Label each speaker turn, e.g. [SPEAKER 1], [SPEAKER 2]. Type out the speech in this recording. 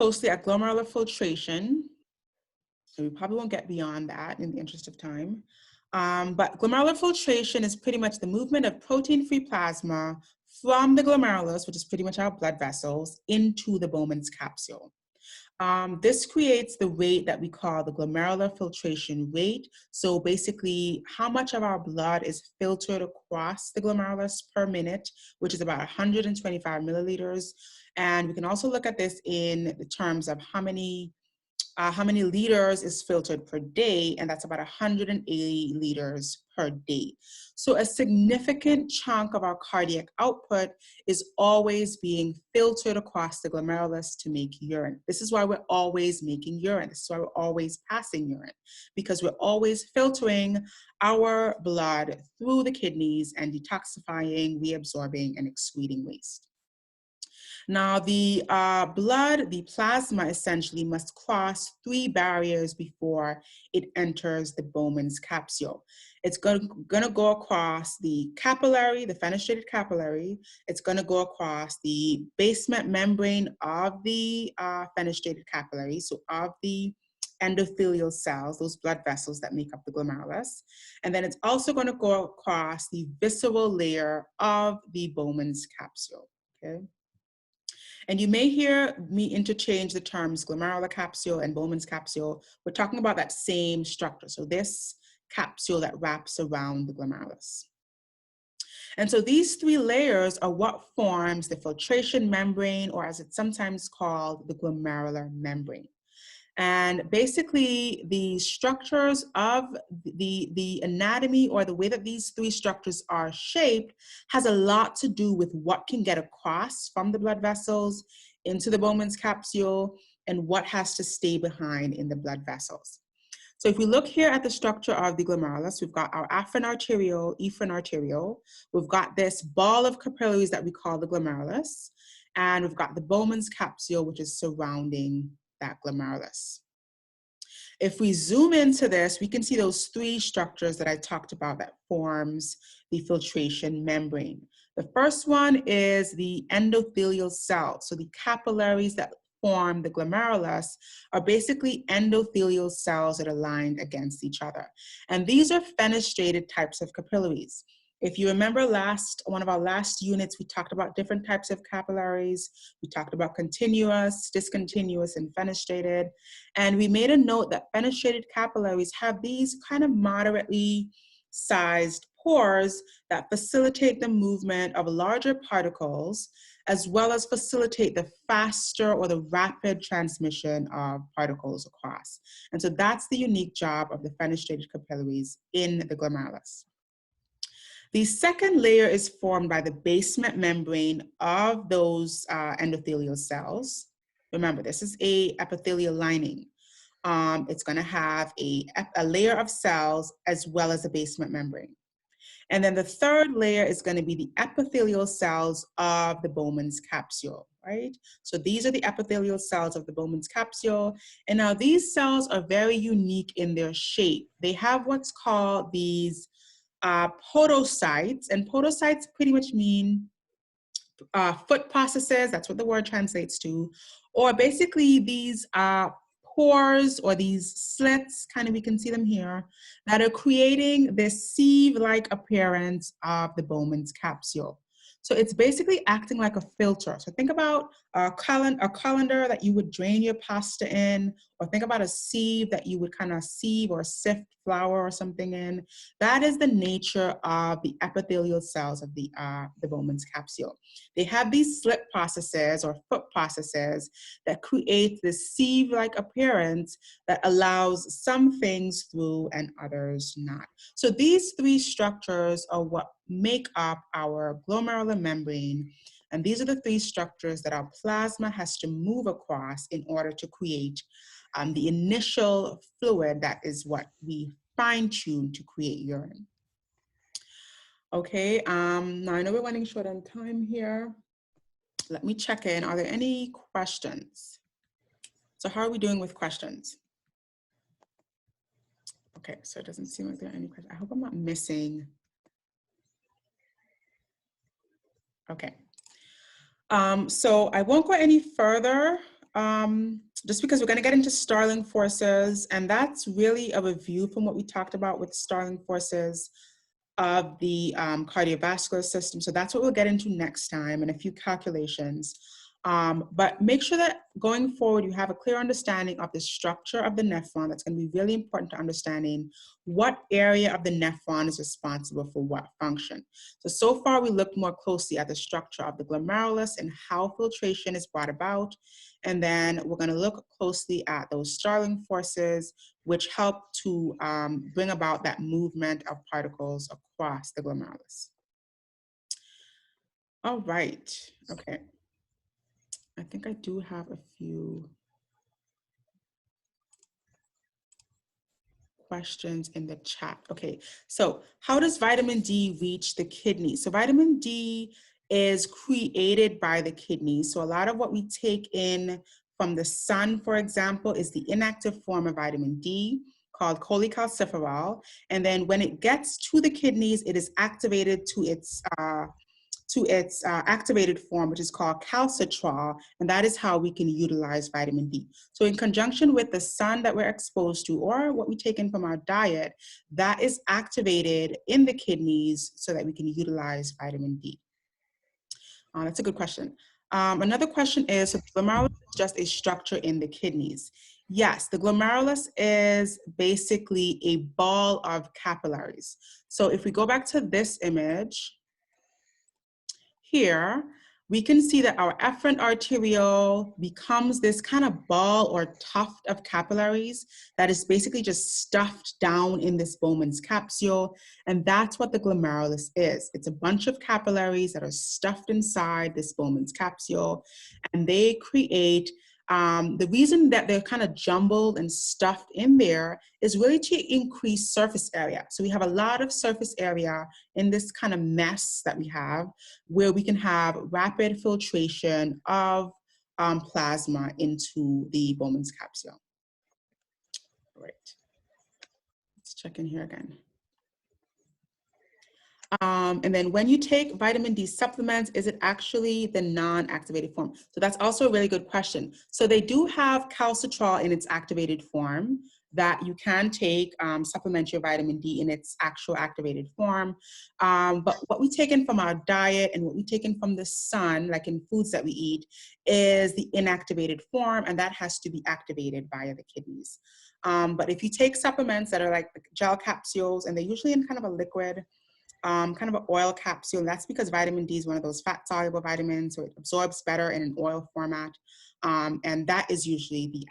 [SPEAKER 1] closely at glomerular filtration. So we probably won't get beyond that in the interest of time. But glomerular filtration is pretty much the movement of protein-free plasma from the glomerulus, which is pretty much our blood vessels, into the Bowman's capsule. This creates the rate that we call the glomerular filtration rate. So basically, how much of our blood is filtered across the glomerulus per minute, which is about 125 milliliters. And we can also look at this in the terms of how many liters is filtered per day, and that's about 180 liters per day. So a significant chunk of our cardiac output is always being filtered across the glomerulus to make urine. This is why we're always making urine. This is why we're always passing urine, because we're always filtering our blood through the kidneys and detoxifying, reabsorbing, and excreting waste. Now, the blood, the plasma essentially must cross 3 barriers before it enters the Bowman's capsule. It's going to go across the capillary, the fenestrated capillary. It's going to go across the basement membrane of the fenestrated capillary, so of the endothelial cells, those blood vessels that make up the glomerulus. And then it's also going to go across the visceral layer of the Bowman's capsule, okay? And you may hear me interchange the terms glomerular capsule and Bowman's capsule. We're talking about that same structure. So this capsule that wraps around the glomerulus. And so these 3 layers are what forms the filtration membrane, or as it's sometimes called, the glomerular membrane. And basically, the structures of the anatomy, or the way that these 3 structures are shaped, has a lot to do with what can get across from the blood vessels into the Bowman's capsule and what has to stay behind in the blood vessels. So if we look here at the structure of the glomerulus, we've got our afferent arteriole, efferent arteriole. We've got this ball of capillaries that we call the glomerulus. And we've got the Bowman's capsule, which is surrounding that glomerulus. If we zoom into this, we can see those 3 structures that I talked about that forms the filtration membrane. The first one is the endothelial cell. So the capillaries that form the glomerulus are basically endothelial cells that are lined against each other. And these are fenestrated types of capillaries. If you remember one of our last units, we talked about different types of capillaries. We talked about continuous, discontinuous, and fenestrated. And we made a note that fenestrated capillaries have these kind of moderately sized pores that facilitate the movement of larger particles, as well as facilitate the faster or the rapid transmission of particles across. And so that's the unique job of the fenestrated capillaries in the glomerulus. The second layer is formed by the basement membrane of those endothelial cells. Remember, this is a epithelial lining. It's going to have a layer of cells as well as a basement membrane. And then the third layer is going to be the epithelial cells of the Bowman's capsule, right? So these are the epithelial cells of the Bowman's capsule. And now these cells are very unique in their shape. They have what's called these podocytes, and podocytes pretty much mean foot processes. That's what the word translates to. Or basically these pores or these slits, kind of, we can see them here, that are creating this sieve-like appearance of the Bowman's capsule. So it's basically acting like a filter. So think about a colander that you would drain your pasta in, or think about a sieve that you would kind of sieve or sift flour or something in. That is the nature of the epithelial cells of the Bowman's capsule. They have these slit processes or foot processes that create this sieve-like appearance that allows some things through and others not. So these 3 structures are what make up our glomerular membrane. And these are the 3 structures that our plasma has to move across in order to create the initial fluid that is what we fine-tune to create urine. Okay, now I know we're running short on time here. Let me check in. Are there any questions? So how are we doing with questions? Okay, so it doesn't seem like there are any questions. I hope I'm not missing. Okay. So I won't go any further just because we're going to get into Starling forces, and that's really a review from what we talked about with Starling forces of the cardiovascular system. So that's what we'll get into next time, and a few calculations. But make sure that going forward, you have a clear understanding of the structure of the nephron. That's going to be really important to understanding what area of the nephron is responsible for what function. So far, we looked more closely at the structure of the glomerulus and how filtration is brought about. And then we're going to look closely at those Starling forces, which help to bring about that movement of particles across the glomerulus. All right, okay. I think I do have a few questions in the chat. Okay, so how does vitamin D reach the kidney? So vitamin D is created by the kidney. So a lot of what we take in from the sun, for example, is the inactive form of vitamin D called cholecalciferol. And then when it gets to the kidneys, it is activated to its activated form, which is called calcitrol, and that is how we can utilize vitamin D. So in conjunction with the sun that we're exposed to, or what we take in from our diet, that is activated in the kidneys so that we can utilize vitamin D. That's a good question. Another question is, so the glomerulus is just a structure in the kidneys. Yes, the glomerulus is basically a ball of capillaries. So if we go back to this image, here, we can see that our efferent arteriole becomes this kind of ball or tuft of capillaries that is basically just stuffed down in this Bowman's capsule. And that's what the glomerulus is. It's a bunch of capillaries that are stuffed inside this Bowman's capsule, and they create the reason that they're kind of jumbled and stuffed in there is really to increase surface area. So we have a lot of surface area in this kind of mess that we have, where we can have rapid filtration of plasma into the Bowman's capsule. All right, let's check in here again. And then when you take vitamin D supplements, is it actually the non-activated form? So that's also a really good question. So they do have calcitrol in its activated form that you can take, supplement your vitamin D in its actual activated form. But what we take in from our diet and what we take in from the sun, like in foods that we eat, is the inactivated form, and that has to be activated via the kidneys. But if you take supplements that are like gel capsules, and they're usually in kind of a liquid, kind of an oil capsule. That's because vitamin D is one of those fat-soluble vitamins, so it absorbs better in an oil format. And that is usually the